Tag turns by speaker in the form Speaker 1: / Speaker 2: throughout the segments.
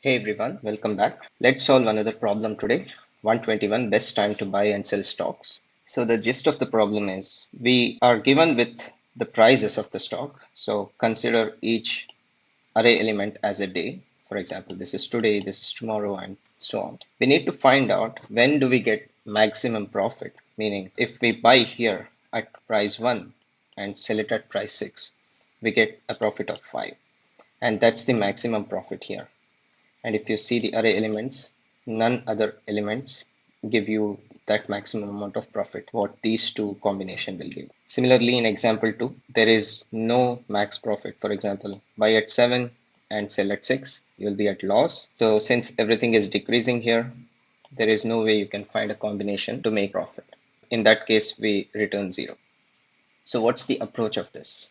Speaker 1: Hey everyone, welcome back. Let's solve another problem today. 121 best time to buy and sell stocks. So the gist of the problem is we are given with the prices of the stock. So consider each array element as a day. For example, this is today, this is tomorrow, and so on. We need to find out when do we get maximum profit, meaning if we buy here at price 1 and sell it at price 6, we get a profit of 5. And that's the maximum profit here. And if you see the array elements, none other elements give you that maximum amount of profit what these two combination will give. Similarly, in example 2, there is no max profit. For example, buy at 7 and sell at 6, you will be at loss. So since everything is decreasing here, there is no way you can find a combination to make profit. In that case, we return 0. So what's the approach of this?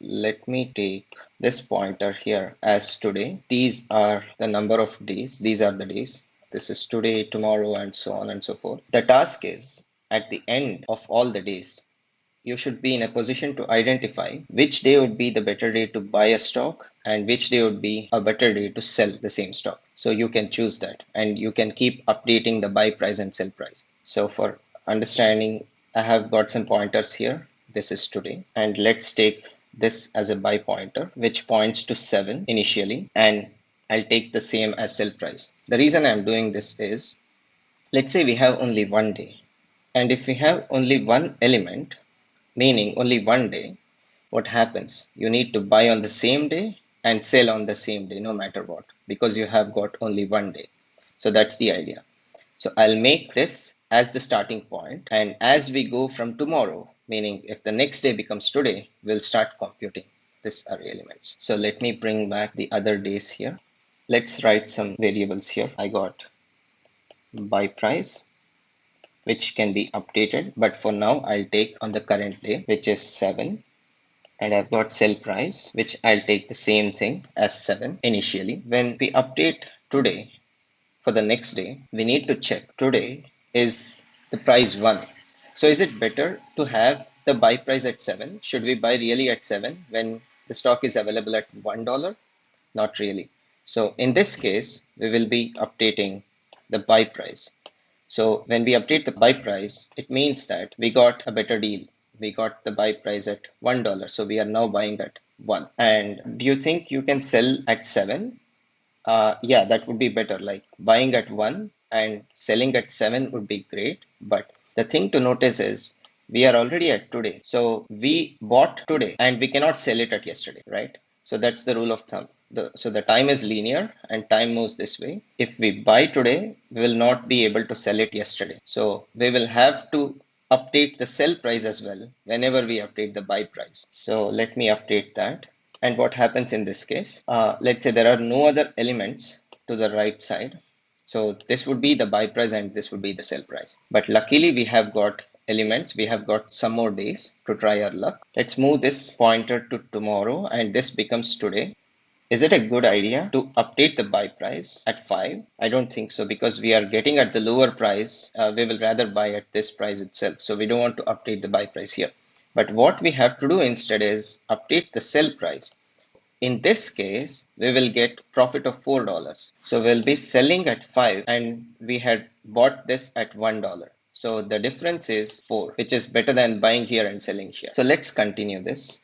Speaker 1: Let me take this pointer here as today. These are the number of days. These are the days. This is today, tomorrow, and so on and so forth. The task is at the end of all the days, you should be in a position to identify which day would be the better day to buy a stock and which day would be a better day to sell the same stock. So you can choose that and you can keep updating the buy price and sell price. So for understanding, I have got some pointers here. This is today, and let's take this as a buy pointer which points to 7 initially, and I'll take the same as sell price. The reason I'm doing this is, let's say we have only one day, and if we have only one element, meaning only one day, what happens? You need to buy on the same day and sell on the same day no matter what, because you have got only one day. So that's the idea. So I'll make this as the starting point, and as we go from tomorrow, meaning if the next day becomes today, we'll start computing this array elements. So let me bring back the other days here. Let's write some variables here. I got buy price, which can be updated, but for now I'll take on the current day, which is 7. And I've got sell price, which I'll take the same thing as 7 initially. When we update today, for the next day, we need to check today is the price 1. So is it better to have the buy price at 7? Should we buy really at 7 when the stock is available at $1? Not really. So in this case, we will be updating the buy price. So when we update the buy price, it means that we got a better deal. We got the buy price at $1. So we are now buying at 1. And do you think you can sell at 7? Yeah, that would be better. Like buying at 1 and selling at 7 would be great. But the thing to notice is we are already at today. So we bought today and we cannot sell it at yesterday, right? So that's the rule of thumb. So the time is linear and time moves this way. If we buy today, we will not be able to sell it yesterday. So we will have to update the sell price as well whenever we update the buy price. So let me update that. And what happens in this case? Let's say there are no other elements to the right side. So this would be the buy price and this would be the sell price. But luckily we have got elements. We have got some more days to try our luck. Let's move this pointer to tomorrow and this becomes today. Is it a good idea to update the buy price at 5? I don't think so, because we are getting at the lower price. We will rather buy at this price itself. So we don't want to update the buy price here. But what we have to do instead is update the sell price. In this case, we will get profit of $4. So we'll be selling at 5 and we had bought this at $1. So the difference is 4, which is better than buying here and selling here. So let's continue this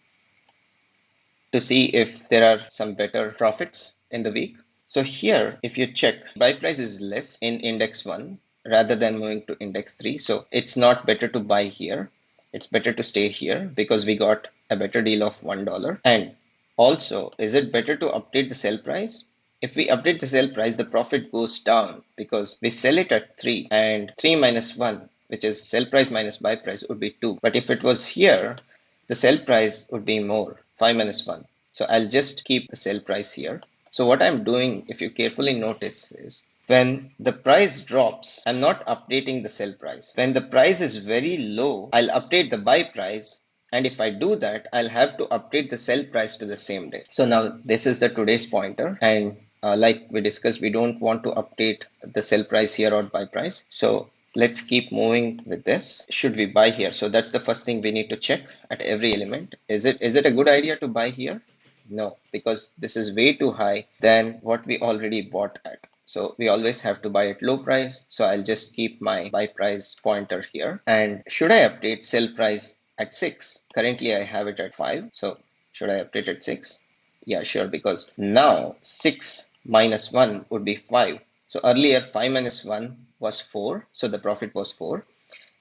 Speaker 1: to see if there are some better profits in the week. So here, if you check, buy price is less in index 1 rather than moving to index 3. So it's not better to buy here. It's better to stay here because we got a better deal of $1. And also, is it better to update the sell price? If we update the sell price, the profit goes down because we sell it at 3 and 3 minus 1, which is sell price minus buy price, would be 2. But if it was here, the sell price would be more, 5 minus 1. So I'll just keep the sell price here. So what I'm doing, if you carefully notice, is when the price drops, I'm not updating the sell price. When the price is very low, I'll update the buy price. And if I do that, I'll have to update the sell price to the same day. So now this is the today's pointer. And like we discussed, we don't want to update the sell price here or buy price. So let's keep moving with this. Should we buy here? So that's the first thing we need to check at every element. Is it a good idea to buy here? No, because this is way too high than what we already bought at. So we always have to buy at low price. So I'll just keep my buy price pointer here. And should I update sell price at 6? Currently I have it at 5. So should I update at 6? Yeah, sure, because now 6 minus 1 would be 5. So earlier 5 minus 1 was 4. So the profit was 4.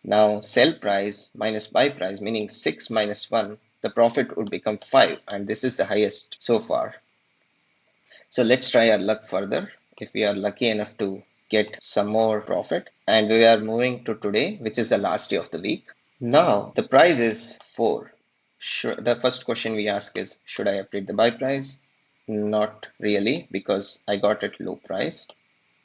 Speaker 1: Now sell price minus buy price, meaning 6 minus 1, the profit would become 5, and this is the highest so far. So let's try our luck further. If we are lucky enough to get some more profit, and we are moving to today, which is the last day of the week. Now the price is 4. The first question we ask is, should I update the buy price? Not really, because I got it low price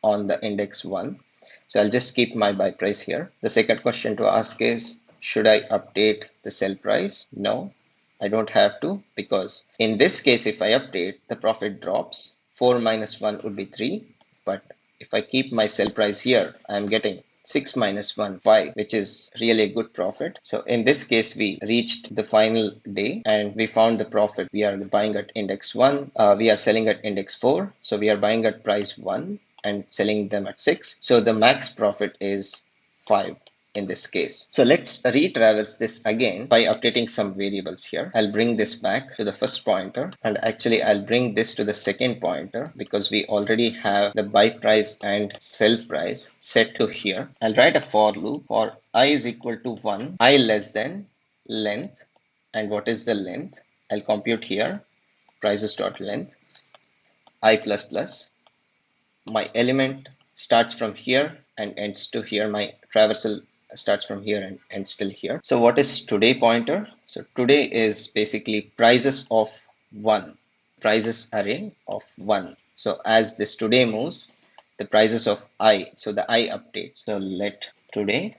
Speaker 1: on the index 1. So I'll just keep my buy price here. The second question to ask is, should I update the sell price? No, I don't have to, because in this case, if I update, the profit drops. 4 minus 1 would be 3. But if I keep my sell price here, I'm getting 6 minus 1, 5, which is really a good profit. So in this case, we reached the final day and we found the profit. We are buying at index 1. We are selling at index 4. So we are buying at price 1 and selling them at 6. So the max profit is 5 in this case. So let's retraverse this again by updating some variables here. I'll bring this back to the first pointer, and actually I'll bring this to the second pointer because we already have the buy price and sell price set to here. I'll write a for loop for I is equal to 1, I less than length. And what is the length? I'll compute here prices.length I plus plus. My element starts from here and ends to here. My traversal starts from here and ends till here. So what is today pointer? So today is basically prices of 1, prices array of 1. So as this today moves, the prices of I, so the I updates. So let today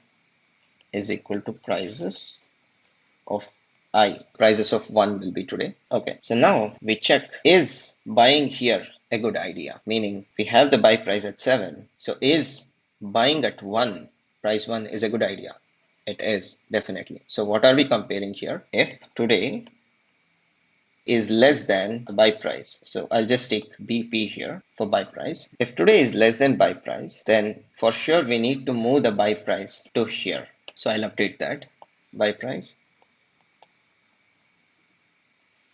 Speaker 1: is equal to prices of I. Prices of 1 will be today. Okay, so now we check, is buying here a good idea? Meaning we have the buy price at 7. So is buying at 1, price 1 is a good idea? It is, definitely. So what are we comparing here? If today is less than buy price. So I'll just take BP here for buy price. If today is less than buy price, then for sure we need to move the buy price to here. So I'll update that buy price.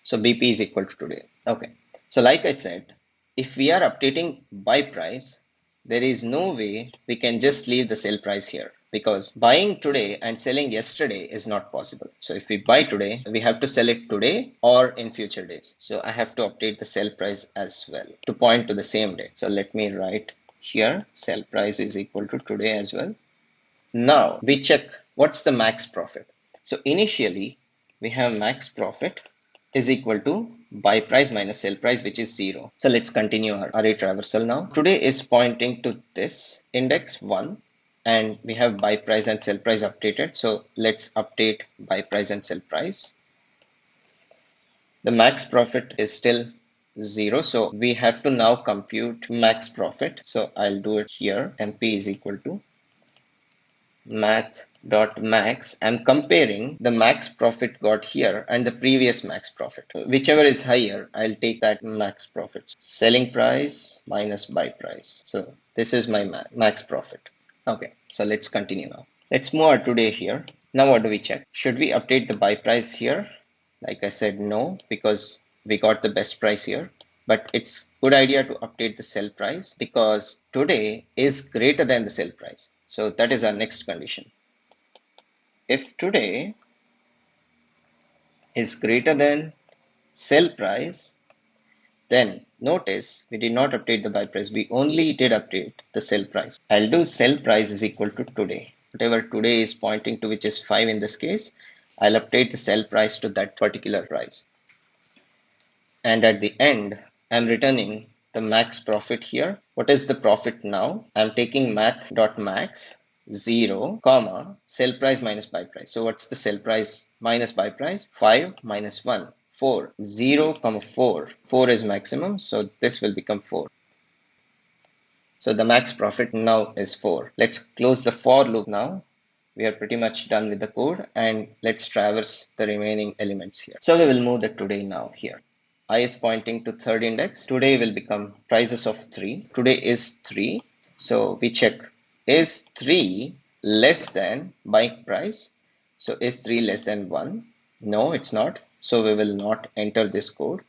Speaker 1: So BP is equal to today. Okay. So like I said, if we are updating buy price, there is no way we can just leave the sell price here, because buying today and selling yesterday is not possible. So if we buy today, we have to sell it today or in future days. So I have to update the sell price as well to point to the same day. So let me write here sell price is equal to today as well. Now we check what's the max profit. So initially we have max profit is equal to buy price minus sell price, which is 0. So let's continue our array traversal now. Today is pointing to this index 1, and we have buy price and sell price updated. So let's update buy price and sell price. The max profit is still 0. So we have to now compute max profit. So I'll do it here. MP is equal to math.max. I'm comparing the max profit got here and the previous max profit. Whichever is higher, I'll take that max profit. Selling price minus buy price. So this is my max profit. Okay, so let's continue now. Let's move our today here. Now what do we check? Should we update the buy price here? Like I said, no, because we got the best price here. But it's good idea to update the sell price because today is greater than the sell price. So that is our next condition. If today is greater than sell price, then notice we did not update the buy price. We only did update the sell price. I'll do sell price is equal to today. Whatever today is pointing to, which is 5 in this case, I'll update the sell price to that particular price. And at the end, I'm returning the max profit here. What is the profit now? I'm taking math.max 0, comma, sell price minus buy price. So what's the sell price minus buy price? 5 minus 1, 4. 0, comma 4. 4 is maximum, so this will become 4. So the max profit now is 4. Let's close the for loop now. We are pretty much done with the code, and let's traverse the remaining elements here. So we will move the today now here. I is pointing to third index. Today will become prices of 3. Today is 3. So we check, is 3 less than buying price? So is 3 less than 1? No, it's not. So we will not enter this code.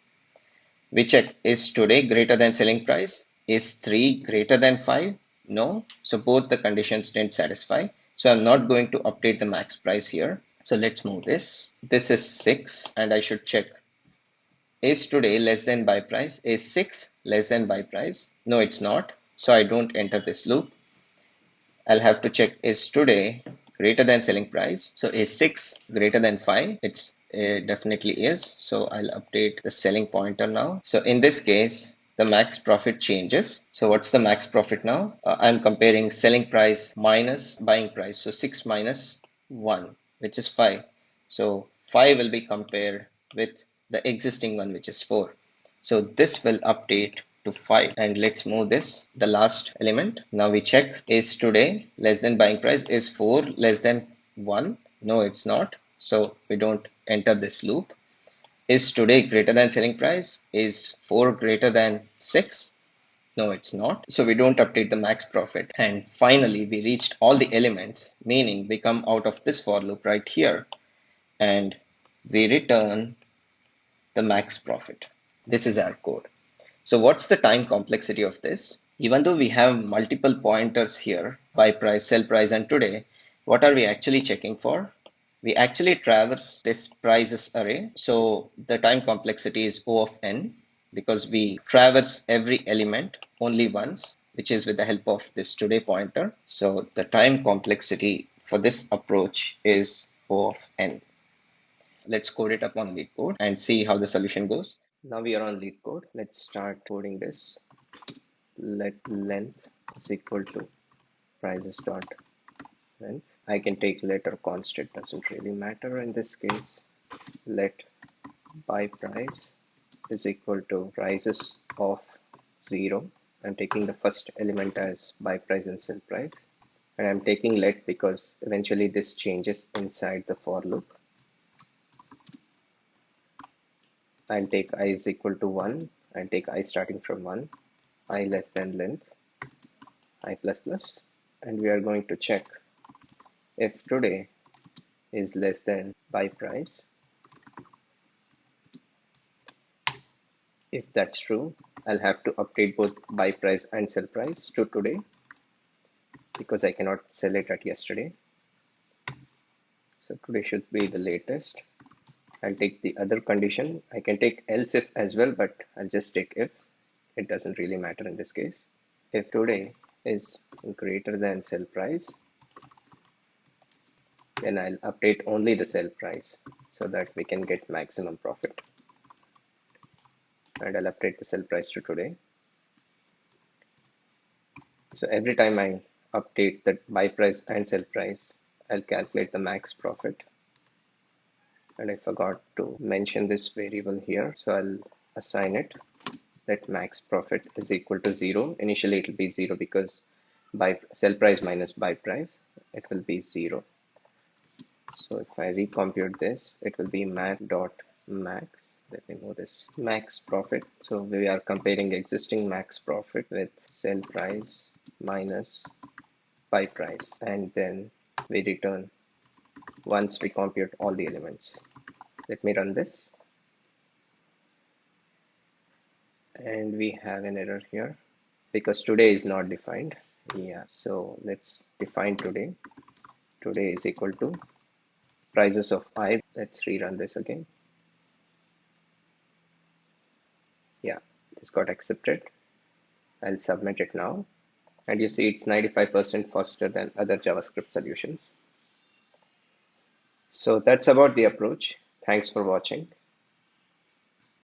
Speaker 1: We check, is today greater than selling price? Is 3 greater than 5? No. So both the conditions didn't satisfy. So I'm not going to update the max price here. So let's move this. This is 6 and I should check, is today less than buy price? Is 6 less than buy price? No, it's not. So I don't enter this loop. I'll have to check, is today greater than selling price? So is 6 greater than 5? It definitely is. So I'll update the selling pointer now. So in this case, the max profit changes. So what's the max profit now? I'm comparing selling price minus buying price. So 6 minus 1, which is 5. So 5 will be compared with the existing one, which is 4. So this will update to 5, and let's move this, the last element. Now we check, is today less than buying price? Is 4 less than 1? No, it's not. So we don't enter this loop. Is today greater than selling price? Is 4 greater than 6? No, it's not. So we don't update the max profit. And finally, we reached all the elements, meaning we come out of this for loop right here and we return the max profit. This is our code. So what's the time complexity of this? Even though we have multiple pointers here, buy price, sell price, and today, what are we actually checking for? We actually traverse this prices array. So the time complexity is O of n because we traverse every element only once, which is with the help of this today pointer. So the time complexity for this approach is O of n. Let's code it up on Leetcode and see how the solution goes. Now we are on Leetcode. Let's start coding this. Let length is equal to prices dot length. I can take let or const, it doesn't really matter in this case. Let buy price is equal to prices of 0. I'm taking the first element as buy price and sell price. And I'm taking let because eventually this changes inside the for loop. I'll take I is equal to 1. I'll take I starting from 1. I less than length. I plus plus. And we are going to check if today is less than buy price. If that's true, I'll have to update both buy price and sell price to today because I cannot sell it at yesterday. So today should be the latest. I'll take the other condition. I can take else if as well, but I'll just take if. It doesn't really matter in this case. If today is greater than sell price, then I'll update only the sell price so that we can get maximum profit. And I'll update the sell price to today. So every time I update the buy price and sell price, I'll calculate the max profit. And I forgot to mention this variable here, so I'll assign it. Let max profit is equal to 0. Initially it will be 0 because buy sell price minus buy price, it will be 0. So if I recompute this, it will be max dot max. Let me move this max profit. So we are comparing existing max profit with sell price minus buy price, and then we return once we compute all the elements. Let me run this. And we have an error here because today is not defined. Yeah, so let's define today. Today is equal to prices of I. Let's rerun this again. Yeah, this got accepted. I'll submit it now. And you see it's 95% faster than other JavaScript solutions. So that's about the approach. Thanks for watching.